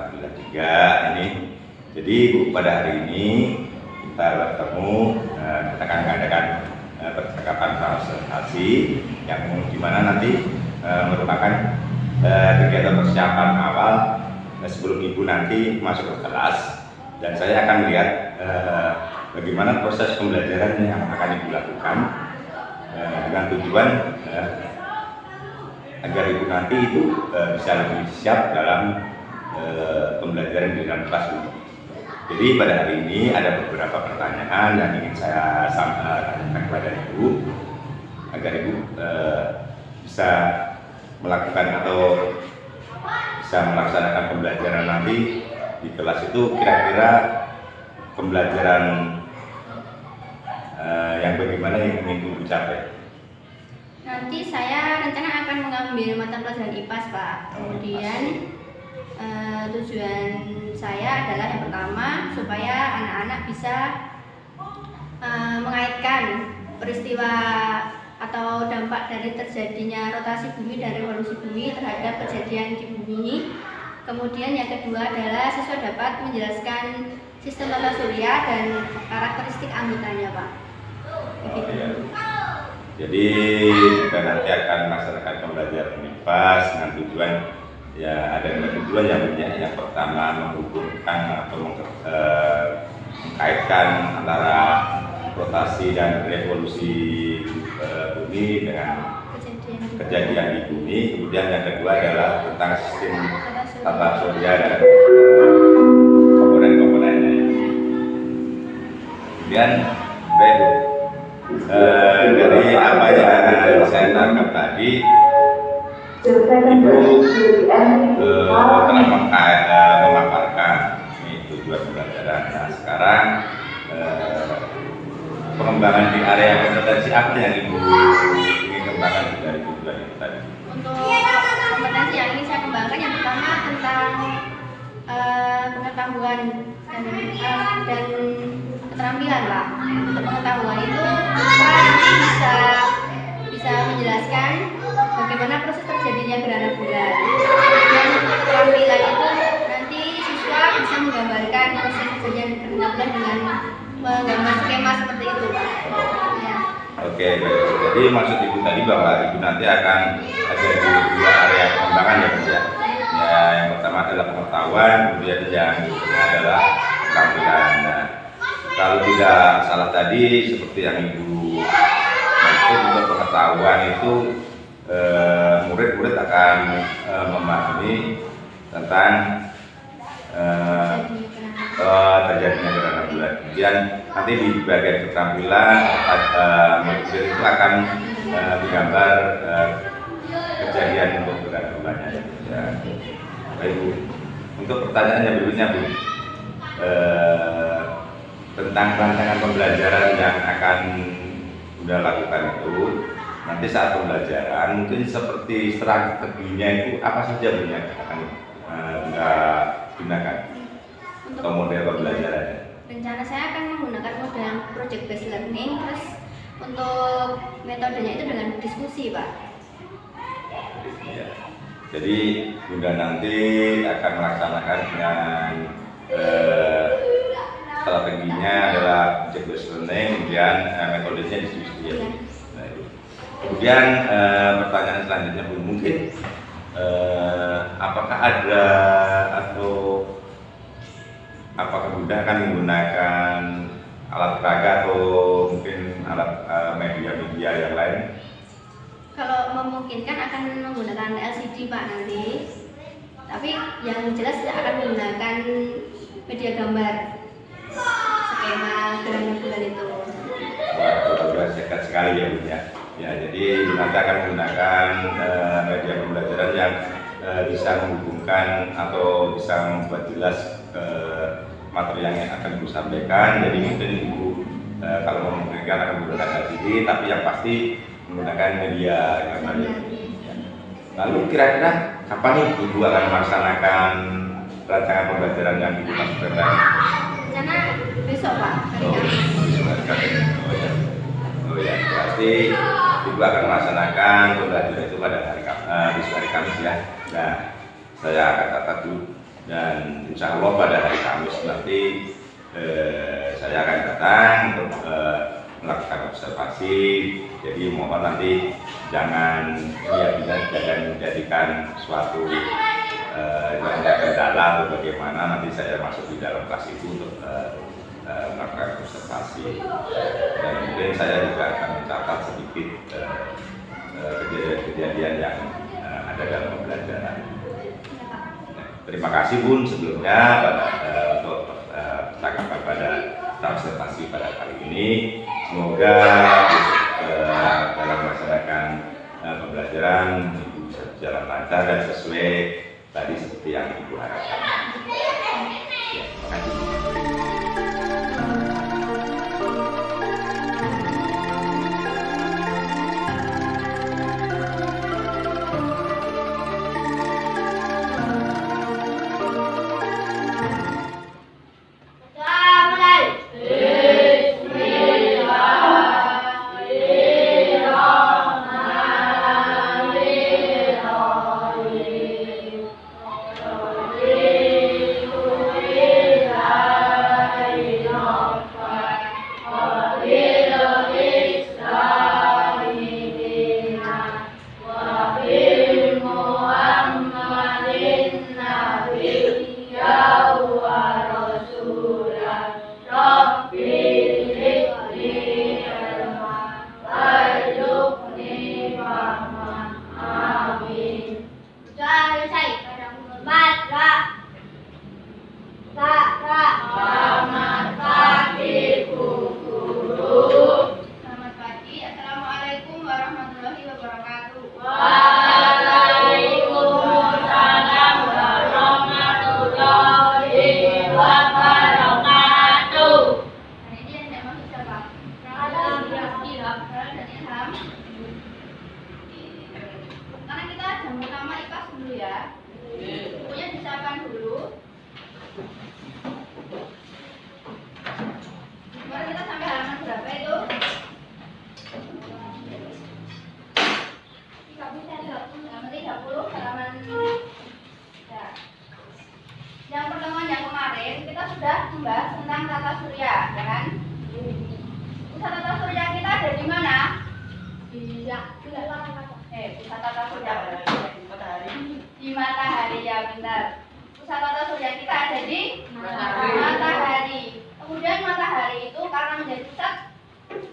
alhamdulillah juga ini. Jadi Bu, pada hari ini kita bertemu, kita akan mengadakan percakapan presentasi yang dimana nanti merupakan kegiatan persiapan awal sebelum Ibu nanti masuk ke kelas, dan saya akan melihat bagaimana proses pembelajaran yang akan Ibu lakukan dengan tujuan agar Ibu nanti itu bisa lebih siap dalam pembelajaran di dalam kelas ini. Jadi pada hari ini ada beberapa pertanyaan yang ingin saya tanyakan kepada Ibu agar Ibu bisa melakukan atau bisa melaksanakan pembelajaran nanti di kelas itu. Kira-kira pembelajaran yang bagaimana yang ingin Ibu capai? Nanti saya rencana akan mengambil mata pelajaran IPAS, Pak. Kemudian tujuan saya adalah yang pertama supaya anak-anak bisa mengaitkan peristiwa atau dampak dari terjadinya rotasi bumi dan revolusi bumi terhadap kejadian di bumi. Kemudian yang kedua adalah siswa dapat menjelaskan sistem tata surya dan karakteristik anggotanya, Pak. Oh, iya. Jadi kita nanti akan melaksanakan pembelajaran IPAS dengan tujuan, ya ada dua tujuan yang banyak. Yang pertama menghubungkan atau mengkaitkan antara rotasi dan revolusi bumi dengan kejadian di bumi. Kemudian yang kedua adalah tentang sistem tata surya dan komponen-komponennya. Kemudian baik, dari apa yang saya tangkap tadi, Ibu telah memaparkan ini tujuan pembelajaran. Nah, sekarang pengembangan di area kompetensi apa yang Ibu ingin kembangkan dari tujuan itu tadi? Untuk kompetensi yang ingin saya kembangkan, yang pertama tentang pengetahuan dan keterampilan, Pak. Untuk pengetahuan itu siswa nanti bisa menjelaskan bagaimana proses terjadinya gerhana bulan. Dan untuk keterampilan itu nanti siswa bisa menggambarkan proses terjadinya gerhana bulan dengan menggambar skema seperti itu, Pak. Ya. Oke, baik. Jadi maksud Ibu tadi bahwa Ibu nanti akan ada di dua area pengembangan ya, Bu ya. Ya, yang pertama adalah pengetahuan, kemudian yang kedua adalah keterampilan. Nah, kalau tidak salah tadi seperti yang Ibu maksud, untuk pengetahuan itu murid-murid akan memahami tentang terjadinya gerhana bulan. Kemudian nanti di bagian keterampilan murid itu akan digambar kejadian untuk gerhana bulannya. Ya. Baik, Bu. Untuk pertanyaannya berikutnya, Bu, tentang rancangan pembelajaran yang akan Bunda lakukan itu, nanti saat pembelajaran mungkin seperti strateginya itu apa saja Bu yang akan Bunda gunakan atau model pembelajarannya? Rencana saya akan menggunakan model project based learning, terus untuk metodenya itu dengan diskusi, Pak. Ya. Jadi Bunda nanti akan melaksanakan dengan strateginya adalah project based learning, kemudian metodenya diskusi. Ya. Nah, itu. Kemudian pertanyaan selanjutnya Bu, mungkin apakah ada atau apakah Bunda akan menggunakan alat peraga atau mungkin alat media-media yang lain? Kalau memungkinkan akan menggunakan LCD, Pak, nanti. Tapi yang jelas akan menggunakan media gambar skema gerhana bulan itu. Wah, luar biasa sekali ya Bu ya. Ya, jadi nanti akan menggunakan media pembelajaran yang bisa menghubungkan atau bisa membuat jelas materi yang akan Ibu sampaikan. Jadi mungkin Ibu kalau memungkinkan akan menggunakan LCD, tapi yang pasti menggunakan media gambar. Ya. Lalu kira-kira kapan nih Ibu akan melaksanakan rancangan pembelajaran yang Ibu maksudkan? Rencana besok, Pak. Oh ya, berarti Ibu akan melaksanakan pembelajaran itu pada hari Kamis ya. Nah, saya akan catat dulu Dan insya Allah pada hari Kamis nanti saya akan datang untuk melakukan observasi. Jadi mohon nanti jangan menjadikan suatu yang ada kendala atau bagaimana, nanti saya masuk di dalam kelas itu untuk melakukan observasi. Dan mungkin saya juga akan mencatat sedikit kejadian-kejadian yang ada dalam pembelajaran. Terima kasih Bun sebelumnya untuk percakapan pada observasi pada kali ini. Semoga dalam melaksanakan pembelajaran Ibu bisa berjalan lancar dan sesuai tadi seperti yang Ibu harapkan. Ya, terima kasih. Yang pertemuan yang kemarin kita sudah membahas tentang tata surya, kan? Pusat tata surya kita ada di mana? Pusat tata surya di matahari, ya benar. Pusat tata surya kita ada di matahari. Kemudian matahari itu karena menjadi pusat,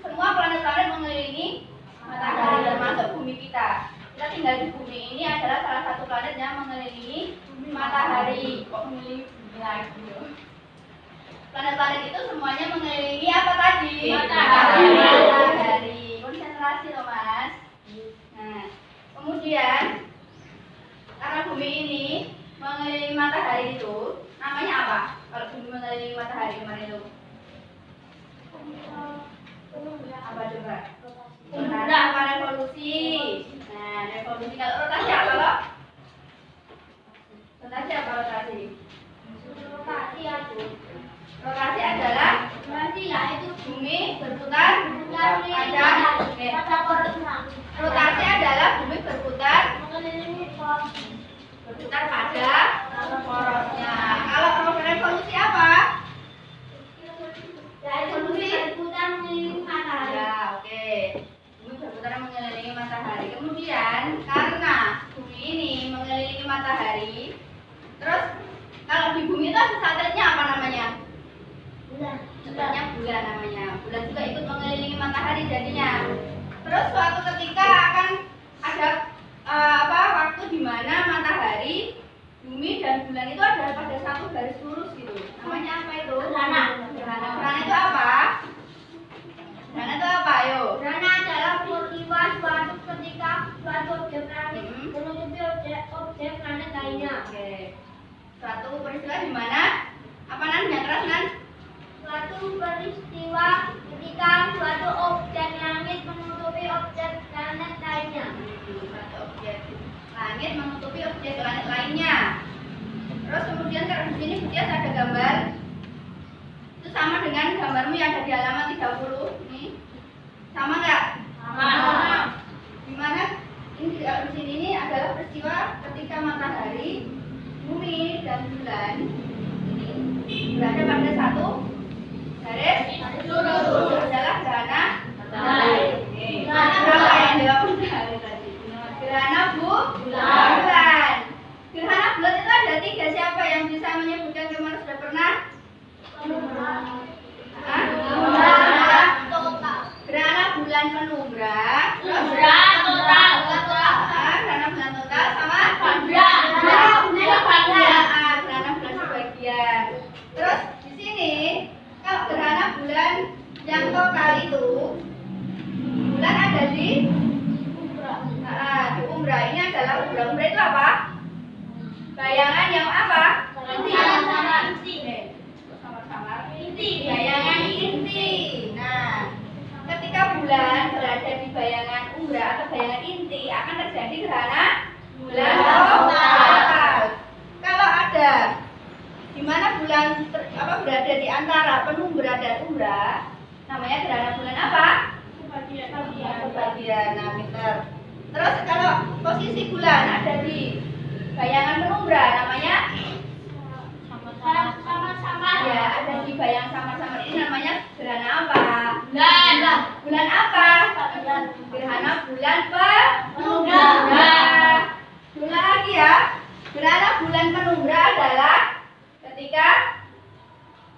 semua planet-planet mengelilingi matahari termasuk bumi kita. Kita tinggal di bumi ini adalah salah satu planet yang mengelilingi matahari. Kok mengelilingi bumi lagi? Planet-planet itu semuanya mengelilingi apa tadi? Matahari. Konsentrasi loh Mas. Nah, kemudian karena bumi ini mengelilingi matahari itu namanya apa? Kalau bumi mengelilingi matahari kemarin itu apa coba? Apa revolusi? Nah, revolusi. Kalau rotasi apa loh? Rotasi apa rotasi? Rotasi adalah yaitu bumi berputar pada rotasi adalah bumi berputar pada porosnya. Kalau revolusi apa? Revolusi berputar mengelilingi matahari. Ya, oke. Bumi berputar mengelilingi matahari. Kemudian karena bumi ini mengelilingi matahari, terus kalau di bumi itu ada satelitnya apa namanya? Satelitnya bulan namanya. Bulan juga ikut mengelilingi matahari jadinya. Terus suatu ketika akan ada waktu di mana matahari, bumi dan bulan itu ada pada satu garis lurus gitu. Namanya apa itu? Gerhana. Gerhana itu apa? Gerhana itu apa? Ayo. Gerhana adalah peristiwa suatu ketika suatu objek langit menutupi objek planet lainnya. Oke. Suatu peristiwa di mana? Apa namanya keras kan? Suatu peristiwa ketika suatu objek langit menutupi objek planet lainnya. Suatu objek langit menutupi objek planet lainnya. Terus kemudian kalau di sini Butias ada gambar. Itu sama dengan gambarmu yang ada di halaman 30 nih. Sama nggak? Sama. Gimana? Ini di sini ini adalah peristiwa ketika matahari, bumi dan bulan berada pada satu garis lurus adalah gerhana matahari. Berapa yang jawab tadi? Gerhana bulan. Gerhana bulan itu ada 3. Siapa yang bisa menyebutkan kemana sudah pernah? Gerhana bulan penumbra, gerhana bulan total sama gerhana bulan sebagian. Terus di sini kalau gerhana bulan yang total itu bulan ada di umbra. Ini adalah umbra. Umbra itu apa? Bayangan yang apa? Bayangan inti. Nah, ketika bulan berada di bayangan umbra atau bayangan inti akan terjadi gerhana bulan total. Kalau ada di mana bulan berada di antara penumbra dan umbra, namanya gerhana bulan apa? Kebagian. Nah, pintar. Terus kalau posisi bulan ada di bayangan penumbra, namanya sama-sama. Ya, ada di bayang sama-sama ini namanya gerhana apa? Bulan apa? Gerhana bulan penumbra. Ulang lagi ya. Gerhana bulan penumbra adalah ketika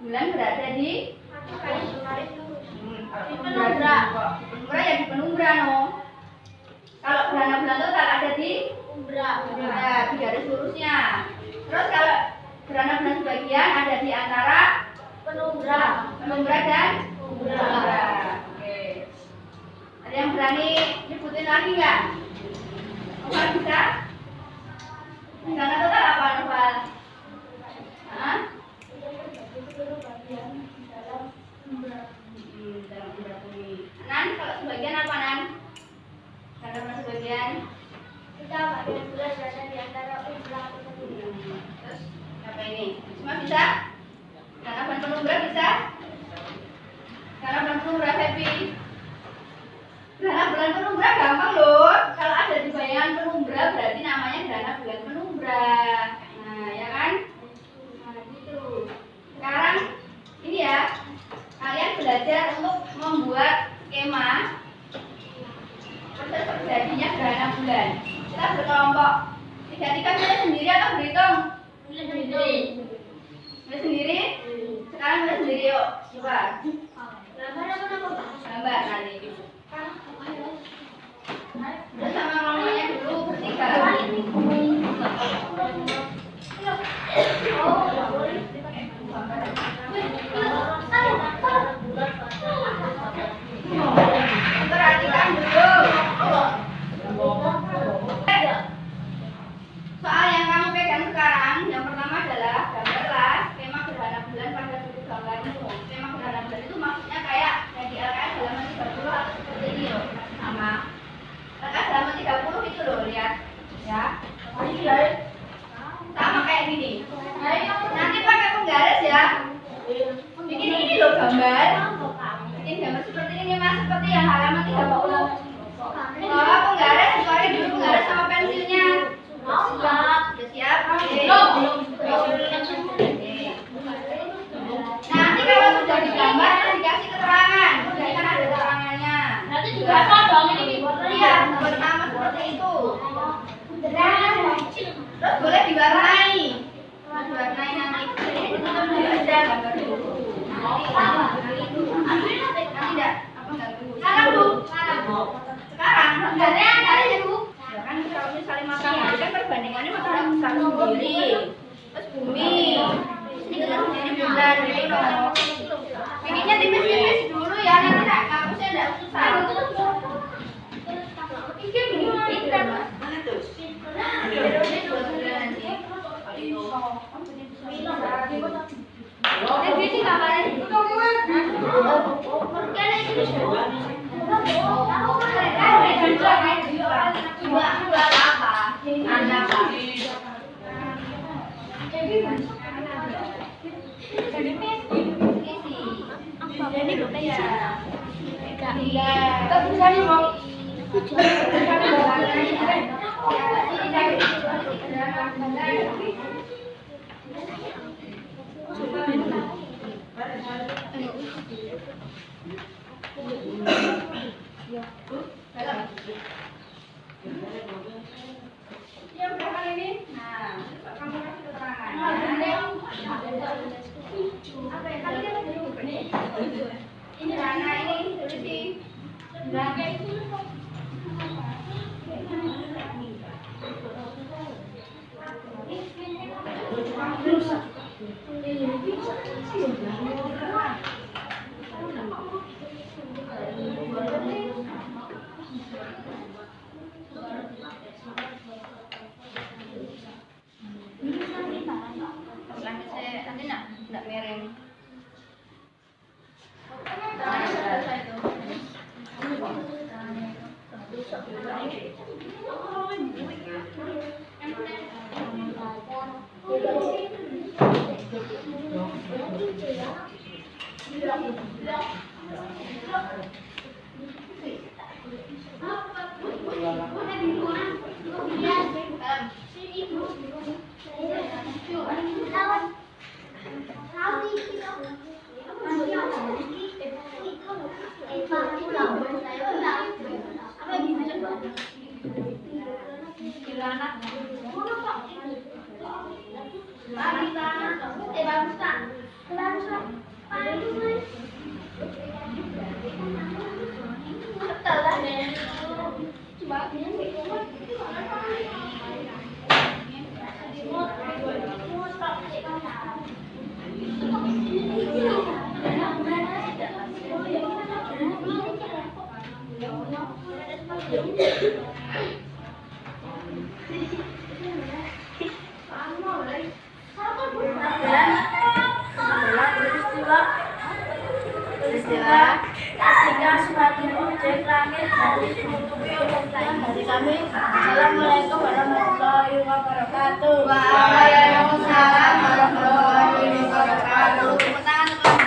bulan berada di penumbra. Penumbra ya di penumbra no. Kalau gerhana bulan total ada di umbra. Di garis lurusnya. Terus kalau gerhana bulan sebagian ada di antara penumbra dan umbra. Oke. Ada yang berani nyebutin lagi nggak? Noval bisa? Gerhana total apa Noval? Dalam umbra bumi. Nan, kalau sebagian apa Nan? Gerhana bulan sebagian? Terus apa ini? Semua bisa? Gerhana bulan penumbra bisa? Gerhana bulan penumbra happy? Gerhana bulan penumbra gampang loh. Kalau ada di bayangan penumbra berarti namanya gerhana bulan penumbra. Nah, ya kan? Nah, gitu. Sekarang ini ya, kalian belajar untuk membuat skema proses terjadinya gerhana bulan. Kita berkelompok. 3-3 milih sendiri atau berhitung? Milih sendiri? Sekarang milih sendiri yuk. Coba. Gambar nanti. Terus sama ngomongnya dulu bertiga. Perhatikan dulu. Soal yang kamu pegang sekarang, yang pertama adalah gambarlah skema gerhana bulan pada sudut gambarmu. Skema gerhana bulan itu maksudnya kayak di LKS halaman 30 atau seperti ini loh, sama. LKS halaman 30 itu loh, lihat, ya. Sama kayak gini. Nanti pakai penggaris ya. Bikin ini loh gambar. Bikin gambar seperti ini mas, seperti yang halaman 30. Bawa penggaris, keluarin dulu penggaris sama pensilnya. Sudah siap? Oke. Nanti kalau sudah digambar dikasih keterangan. Sudah kan ada keterangannya. Nanti dibaca dong ini. Iya, pertama seperti itu. Terus boleh diwarnai. Diwarnai nanti. Ini ditutup dulu aja gambar dulu. Nanti enggak apa enggak dulu. Sekarang gambarnya ada ya Bu. Ya kan kalau misalnya matahari kan perbandingannya matahari sendiri. Terus bumi. Ini kita sendiri bulan gitu loh. Bikinnya tipis-tipis dulu ya, nanti hapusnya enggak susah. Ini pintar Mas. Mana tuh? Ini 2 bulan nanti. Ini gambarnya Ya udah kali ini. Nah, kamu kasih keterangan. Apa ya? Kali ini ini Rana ini solusi. Rana itu nanti enggak mereng. Selesai itu. Peristiwa ketika suatu objek langit dari menutupi objek lain dari kami. Assalamualaikum warahmatullahi wabarakatuh. Waalaikumsalam warahmatullahi wabarakatuh. Tepuk tangan teman-teman.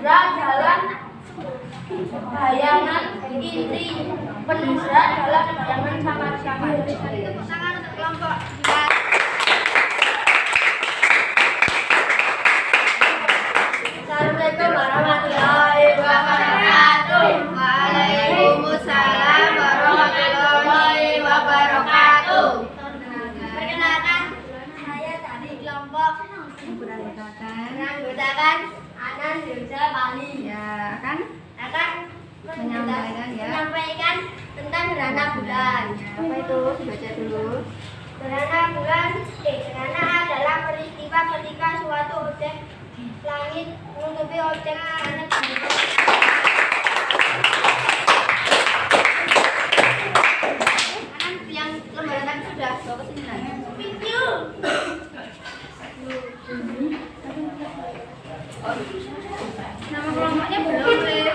Jalan bayangan inti penindra dalam bayangan sama-sama. Tepuk tangan untuk kelompok. Assalamualaikum warahmatullahi wabarakatuh. Waalaikumsalam warahmatullahi wabarakatuh. Perkenalkan, saya dari kelompok menganggotakan Anan Yurja Bali. Ya kan Akan menyampaikan tentang gerhana bulan. apa itu dibaca dulu. Gerhana adalah peristiwa ketika suatu objek langit menutupi objek planet. Kanan yang lembaran tadi sudah bawa ke sini lagi. Video. Nama kelompoknya belum deh.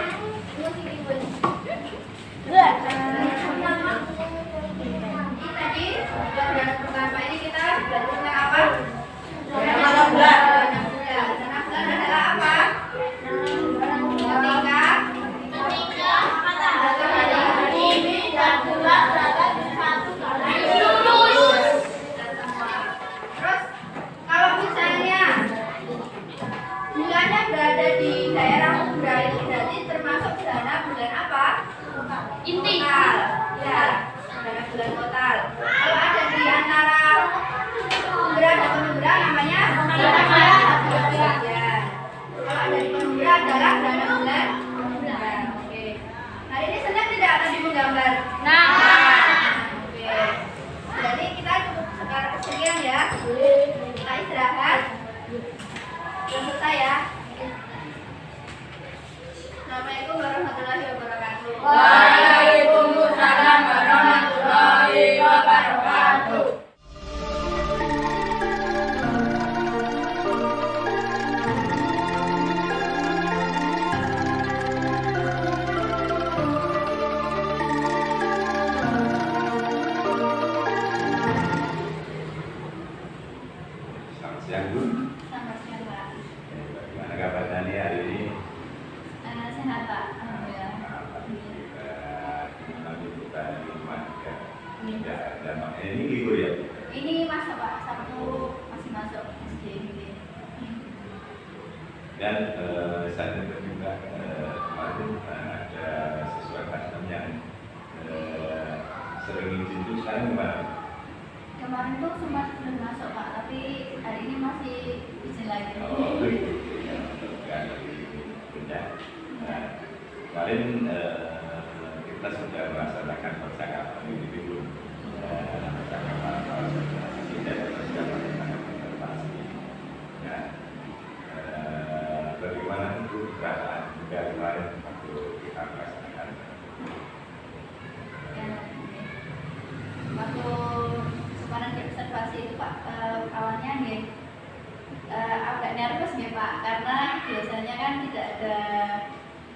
Tadi gerhana pertama ini kita belajar tentang apa? Gerhana bulan. Gerhana bulan adalah apa? Ketika Matahari ini dan bulan berada di satu garis lurus. terus kalau misalnya bulannya berada di daerah Udara itu berarti termasuk gerhana bulan apa? Inti. Total. Ya, gerhana bulan total. Kalau ada di antara penumbra dan penumbra namanya gerhana bulan. Ya. Kalau ada di penumbra adalah gerhana bulan. Ya, oke. Hari ini senang tidak tadi menggambar? Oke. Jadi kita cukup sekarang sekian ya. Kita istirahat. Selesai ya. Assalamualaikum warahmatullahi wabarakatuh. Waalaikumsalam warahmatullahi wabarakatuh. Selamat siang Bu. Selamat siang Pak. Bagaimana kabarnya nih hari ini? Sehat Pak. Ini libur ya? Ini masuk Pak, Sabtu masih masuk SD ini. Dan saya dengar juga kemarin ada siswa kelas 6 yang sering izin itu sekarang gimana? Kemarin tuh sempat belum masuk Pak, tapi hari ini masih izin lagi. Oh, begitu. Ya, kan punya. Nah, kemarin kita sudah melaksanakan percakapan ini dulu. Percakapan tidak ada percakapan tentang konservasi. Nah, bagaimana itu perasaan juga kemarin waktu kita melaksanakan? Ya, waktu kemarin di observasi itu Pak, awalnya nih agak nervous nih Pak, karena biasanya kan tidak ada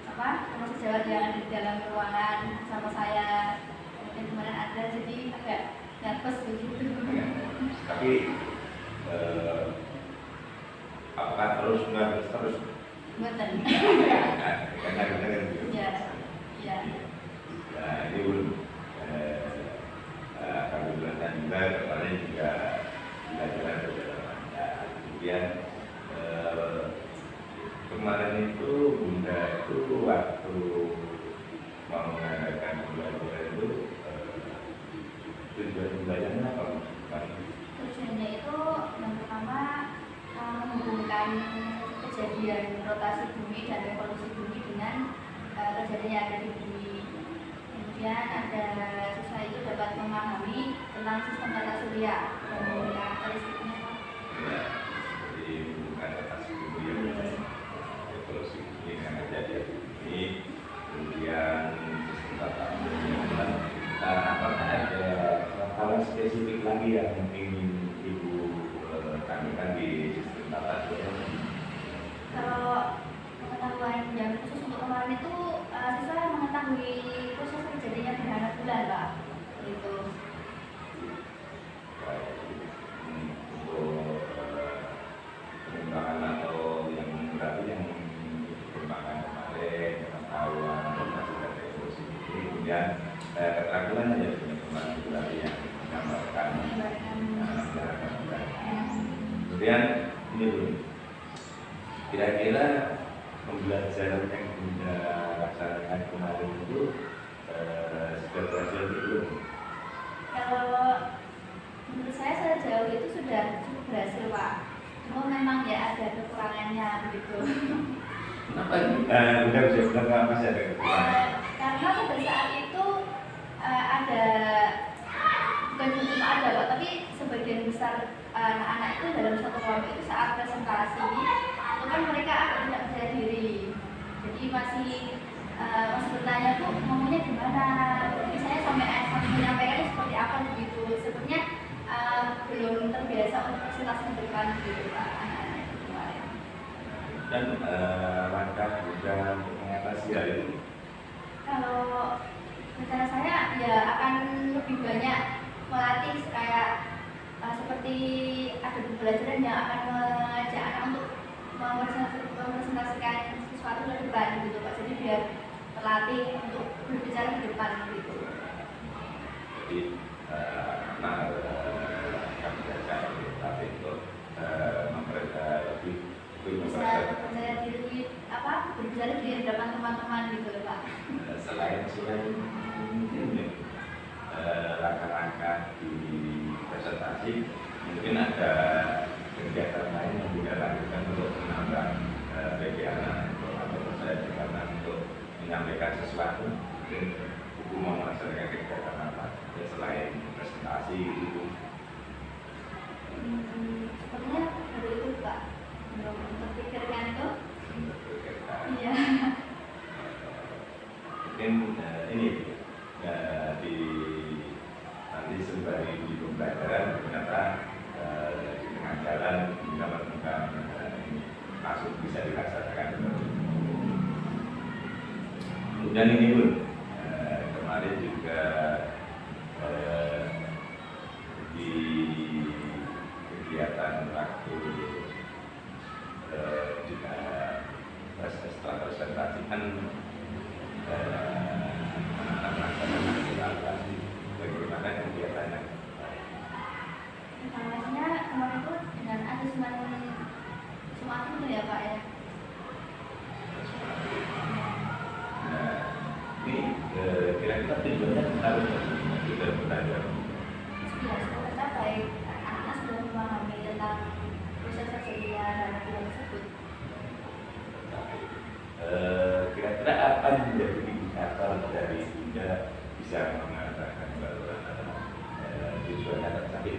teman sejawat yang ada di dalam ruangan sama saya. Mungkin kemarin ada, jadi agak nervous begitu. Tapi apakah terus nervous terus? Betul. Kadang-kadang gitu. Iya, iya. Nah, ini belum. Alhamdulillah dan juga kemarin juga belajar berjalan. Kemudian kemarin itu Bunda itu waktu mau mengadakan pembelajaran itu tujuan pembelajarannya apa? Tujuannya itu yang pertama menghubungkan kejadian rotasi bumi dan evolusi bumi dengan kejadian yang ada di bumi. Kemudian ada siswa itu dapat memahami tentang sistem tata surya dan karakteristiknya. Ya, jadi bukan atas bumi yang evolusi bumi yang ada di bumi, kemudian sistem tata surya. Apakah ada hal spesifik lagi yang ingin Ibu tanyakan di sistem tata surya? Kalau pengetahuan yang khusus untuk kemarin itu siswa mengetahui proses terjadinya gerhana bulan Pak, gitu. Untuk pengembangan atau yang berarti yang dikembangkan kemarin pengetahuan dan evolusi ini, kemudian keterampilan aja punya kemarin berarti yang menggambarkan gerakan bulan. Kemudian ini dulu, kira-kira pembelajaran yang Bunda laksanakan kemarin itu sudah berhasil belum? Kalau menurut saya sejauh itu sudah cukup berhasil Pak. Cuma memang ya ada kekurangannya begitu. Kenapa? Bunda bisa bilang kenapa sih ada kekurangan? Karena pada saat itu ada, bukan cuma ada Pak, tapi sebagian besar anak-anak itu dalam satu kelompok itu saat presentasi itu kan mereka agak tidak percaya diri. Jadi masih bertanya tuh ngomongnya gimana, misalnya sampai menyampaikan seperti apa begitu. Sebenarnya belum terbiasa untuk presentasi di depan gitu Pak, anak-anak itu kemarin. Dan langkah Bunda untuk mengatasi hal itu? Kalau rencana saya ya akan lebih banyak melatih kayak seperti ada pembelajaran yang akan mengajak anak untuk mempresentasikan sesuatu ke depan gitu Pak. Jadi biar terlatih untuk berbicara di depan gitu. Jadi karena kami belajar tapi untuk lebih Bisa percaya diri berbicara di hadapan teman-teman gitu Pak. selain ini langkah-langkah di presentasi, mungkin ada kegiatan lain yang Bunda lakukan untuk menambah bagi anak atau percaya diri anak untuk menyampaikan sesuatu. Mungkin Ibu mau melaksanakan kegiatan apa selain presentasi itu? Sepertinya baru itu Pak, belum terpikirkan itu. Iya. Mungkin ini di nanti sembari di pembelajaran ternyata di tengah jalan kita menemukan ini masuk bisa dilaksanakan. Kemudian ini pun kemarin juga di kegiatan waktu juga setelah presentasi kan anak-anak melaksanakan evaluasi bagaimana kegiatannya. kira-kira tujuannya harus kita belajar. Ya, semoga tercapai. Anak-anak sudah memahami tentang proses terjadinya dana bulan tersebut. Kira-kira apa yang menjadi indikator dari Bunda bisa mengatakan bahwa tujuannya tercapai?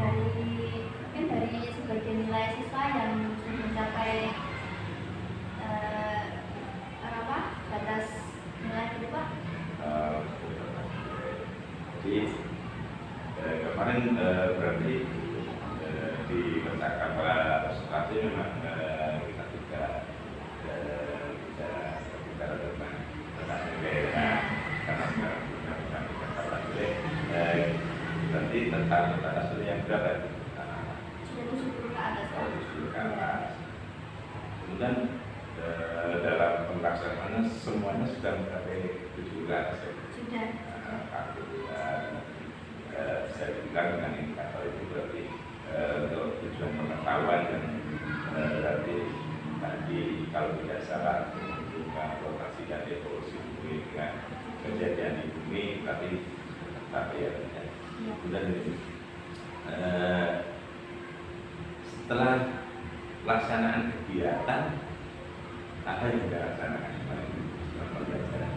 Mungkin dari sebagian nilai siswa yang sudah mencapai batas nilai itu Pak. Jadi kemarin berarti di percakapan presentasi memang kita juga bisa berbicara tentang daerah karena sekarang bukan nanti tentang asli yang berapa? Sudah 70 ke atas. 70 ke atas. Kemudian dalam pelaksanaan semuanya sudah mencapai 7 ke atas. Sudah. Bisa dibilang dengan indikator itu berarti untuk tujuan pengetahuan dan berarti tadi kalau tidak salah menunjukkan rotasi dan evolusi bumi dengan kejadian di bumi tapi ya. Kemudian setelah pelaksanaan kegiatan apa yang kita laksanakan kemarin selama pembelajaran?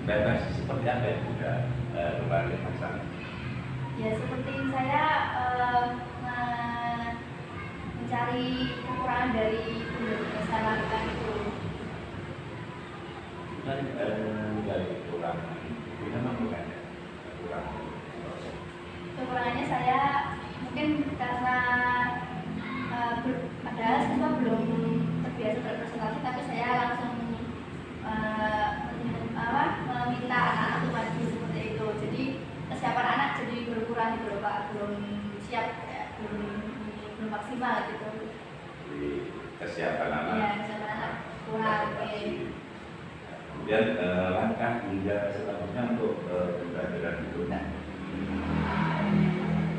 Refleksi seperti apa yang sudah kemarin laksanakan? Ya seperti saya mencari kekurangan dari yang saya lakukan itu. Dan dari kekurangan itu memang bukan ya kekurangannya saya mungkin karena padahal siswa belum terbiasa berpresentasi tapi saya langsung meminta anak-anak untuk maju seperti itu. Jadi kesiapan anak jadi berkurang gitu loh Pak, belum siap ya, belum maksimal gitu. Jadi kesiapan anak. Iya, kesiapan anak kurang. Kemudian langkah Bunda selanjutnya untuk pembelajaran berikutnya.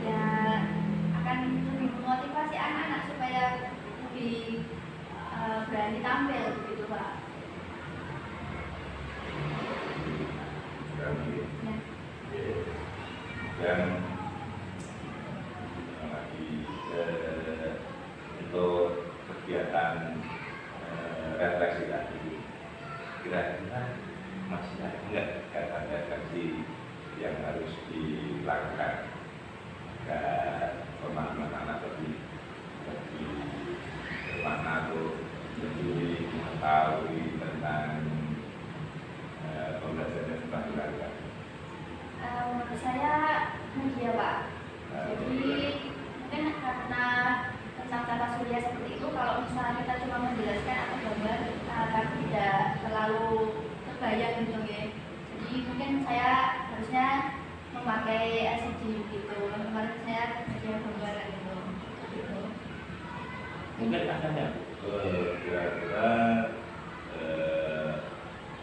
Ya akan lebih memotivasi anak-anak supaya lebih berani tampil begitu Pak. Dan lagi untuk kegiatan refleksi tadi kira-kira masih ada nggak kata refleksi yang harus dilakukan agar pemahaman anak lebih bermakna atau lebih mengetahui tentang pembelajaran setelah dilakukan? Menurut saya media Pak. Jadi mungkin karena tentang tata surya seperti itu, kalau misalnya kita cuma menjelaskan atau gambar akan tidak terlalu terbayang gitu ya. Jadi mungkin saya harusnya memakai LCD gitu. Kemarin saya media gambaran gitu. Mungkin ada kira-kira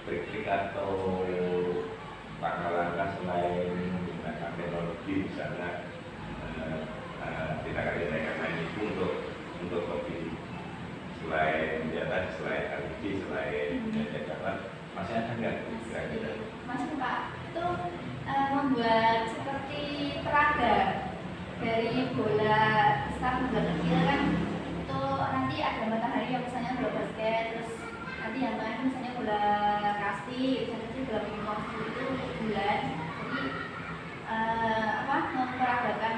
trik atau langkah-langkah selain menggunakan teknologi misalnya tindakan lain itu untuk lebih selain LED, selain gambar masih ada nggak kira-kira? Masih Pak, itu membuat seperti peraga dari bola besar bola kecil kan, itu nanti ada matahari yang misalnya bola basket, terus nanti yang lain misalnya bola kasti, misalnya bola pingpong itu bulan. Jadi memperagakan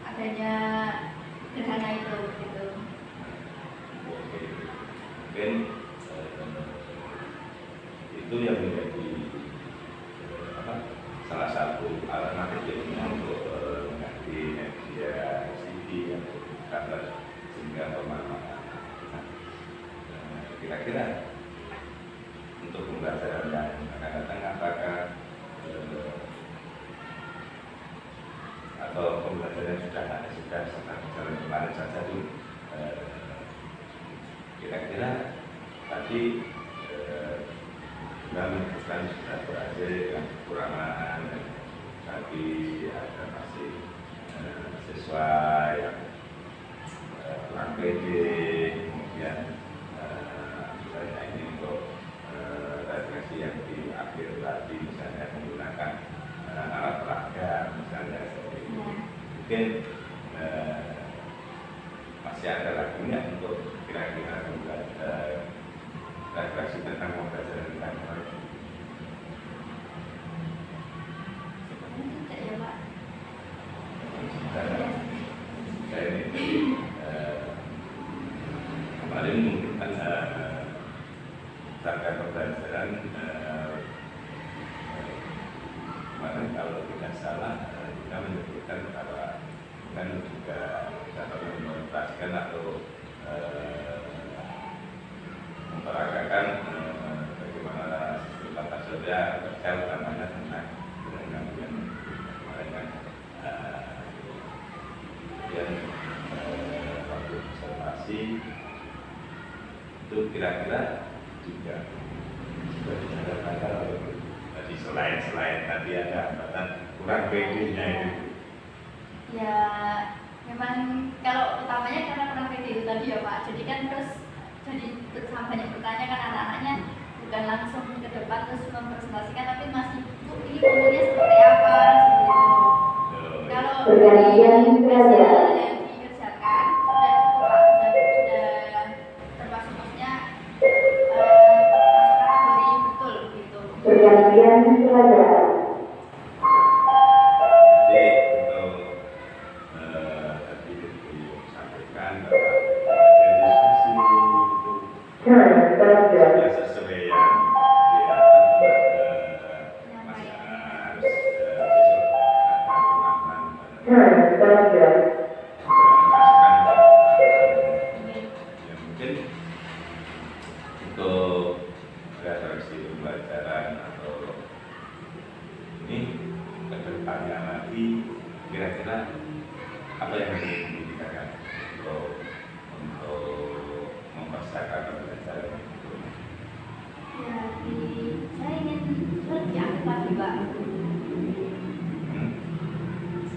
adanya gerhana itu gitu. Mungkin itu yang menjadi salah satu alternatifnya untuk mengganti media LCD yang bergambar sehingga pemahaman kira-kira untuk pembelajaran yang akan datang apakah atau pembelajaran sudah jalan kemarin saja tuh kira-kira tadi menyebutkan sudah berhasil dengan kekurangan tapi ada masih siswa yang kurang pede, kemudian terakhir tadi misalnya menggunakan alat peraga misalnya seperti itu. Mungkin masih ada lagi nggak untuk kira-kira refleksi tentang pembelajaran tentang kemarin mungkin kan serangkaian pembelajaran kemarin kalau tidak salah kita menyebutkan bahwa kan juga dapat mengoperasikan atau memperagakan bagaimana sistem tata surya kerja utamanya tentang yang kemarin kan kemudian waktu observasi itu kira-kira juga ada kata tadi selain tadi ada hambatan kurang PD-nya itu. Ya memang kalau utamanya karena kurang PD itu tadi ya Pak. Jadi kan terus banyak bertanya kan anak-anaknya bukan langsung ke depan terus mempresentasikan tapi masih ini umurnya seperti apa seperti itu. Kalau dari yang dikerjakan sudah cukup Pak, sudah termasuk maksudnya masuk kategori betul gitu. Jadi untuk tadi disampaikan bahwa hasil diskusi itu sesuai yang diharapkan harus besok ada mungkin untuk refleksi pembelajaran atau ini ke depannya lagi kira-kira apa yang harus diberikan untuk mempersiapkan pembelajaran itu? Ya, saya ingin lebih aktif lagi Pak.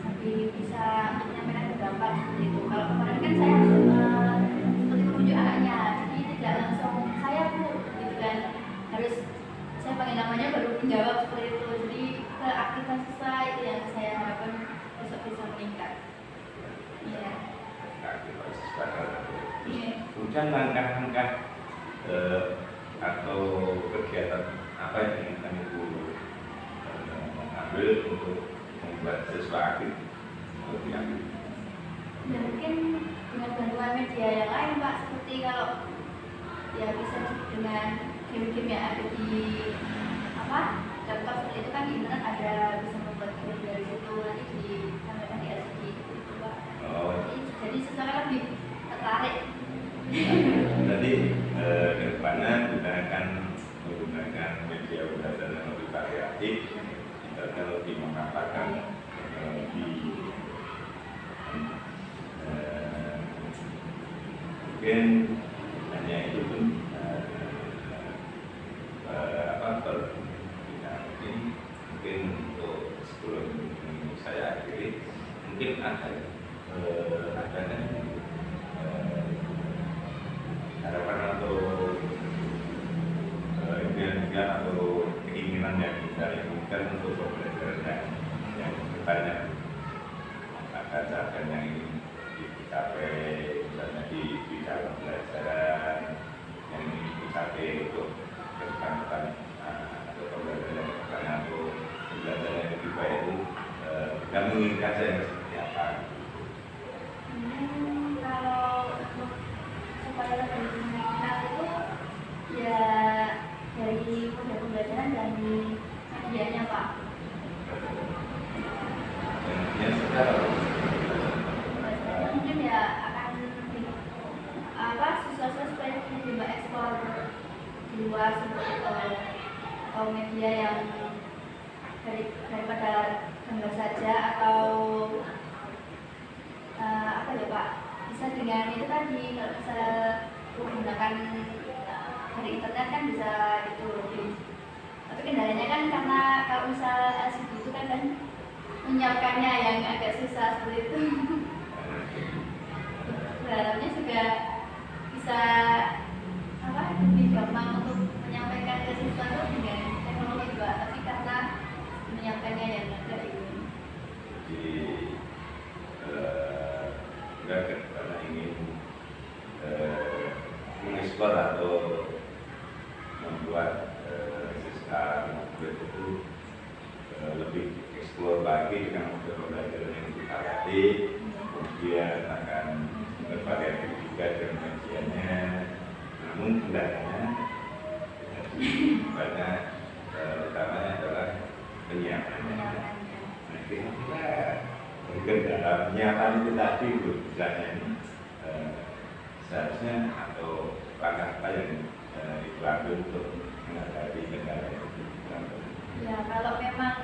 Lebih bisa menyampaikan pendapat seperti itu. Kalau kemarin kan saya seperti menunjuk anaknya, jadi tidak langsung saya Bu, gitu kan. Harus saya panggil namanya baru menjawab seperti itu. Jadi keaktifan siswa itu yang saya harapkan besok bisa meningkat. Iya. Keaktifan siswa. Iya. Kemudian langkah-langkah atau kegiatan apa yang akan Ibu ambil untuk membuat siswa aktif lebih aktif? Ya mungkin dengan bantuan media yang lain Pak, seperti kalau ya bisa dengan game-game yang ada di laptop seperti itu kan di internet ada bisa membuat game dari situ nanti disampaikan di LCD gitu Pak. Jadi siswa lebih tertarik. Jadi ke depannya kita akan menggunakan media belajar yang lebih variatif, kita lebih mengatakan mungkin hanya itu pun mungkin untuk sebelum saya akhiri mungkin ada kan harapan atau impian atau keinginan yang kita inginkan untuk pembelajaran yang banyak ada capaian yang ingin dicapai misalnya di bidang pembelajaran yang ingin dicapai untuk ke depan atau pembelajaran yang ke atau pembelajaran yang lebih baik itu dan menginginkan saya seperti apa? Kalau supaya lebih mengenal itu ya dari model pembelajaran dan medianya Pak. Ya sudah. Mungkin ya akan siswa-siswa supaya lebih eksplor di luar seperti atau media yang daripada gambar saja atau apa ya Pak, bisa dengan itu tadi kalau bisa menggunakan dari internet kan bisa itu lebih, tapi kendalanya kan karena kalau misal LCD itu kan menyiapkannya yang agak susah seperti itu. Berharapnya juga bisa lebih gampang untuk menyampaikan ke siswa itu dengan teknologi Pak. juga karena ingin mengeksplor atau membuat siswa murid itu lebih eksplor lagi dengan model pembelajaran yang kita latih, kemudian akan bervariatif juga dengan kajiannya, namun kendalanya banyak, utamanya adalah penyiapannya. Nah, kira-kira kendala penyiapan itu tadi misalnya ini seharusnya atau langkah apa yang diambil untuk menghadapi kendala itu? Ya, kalau memang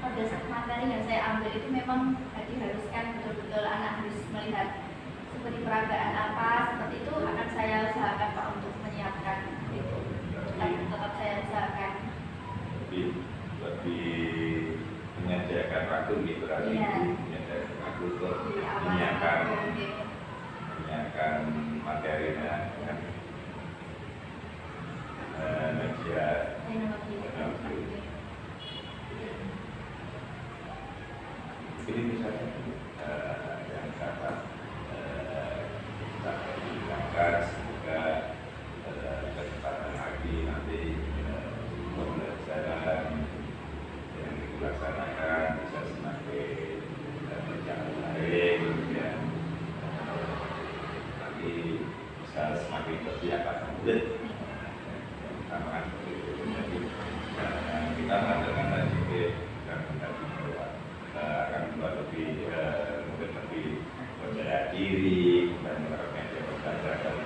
pada saat materi yang saya ambil itu memang diharuskan betul-betul anak harus melihat seperti peragaan apa, seperti itu akan saya usahakan Pak untuk menyiapkan itu. Tetap saya usahakan. Lebih menyediakan waktu gitu lagi, menyediakan waktu untuk menyiapkan materinya dengan media teknologi. Ini misalnya yang dapat kita pertimbangkan semoga kesempatan lagi nanti pembelajaran yang dilaksanakan bisa semakin berjalan baik, kemudian nanti bisa semakin bersiap murid. Sama seperti itu. Jadi kita mengadakan tadi dan menjadi bahwa kita akan membuat lebih mungkin lebih percaya diri dan menerapkan media pembelajaran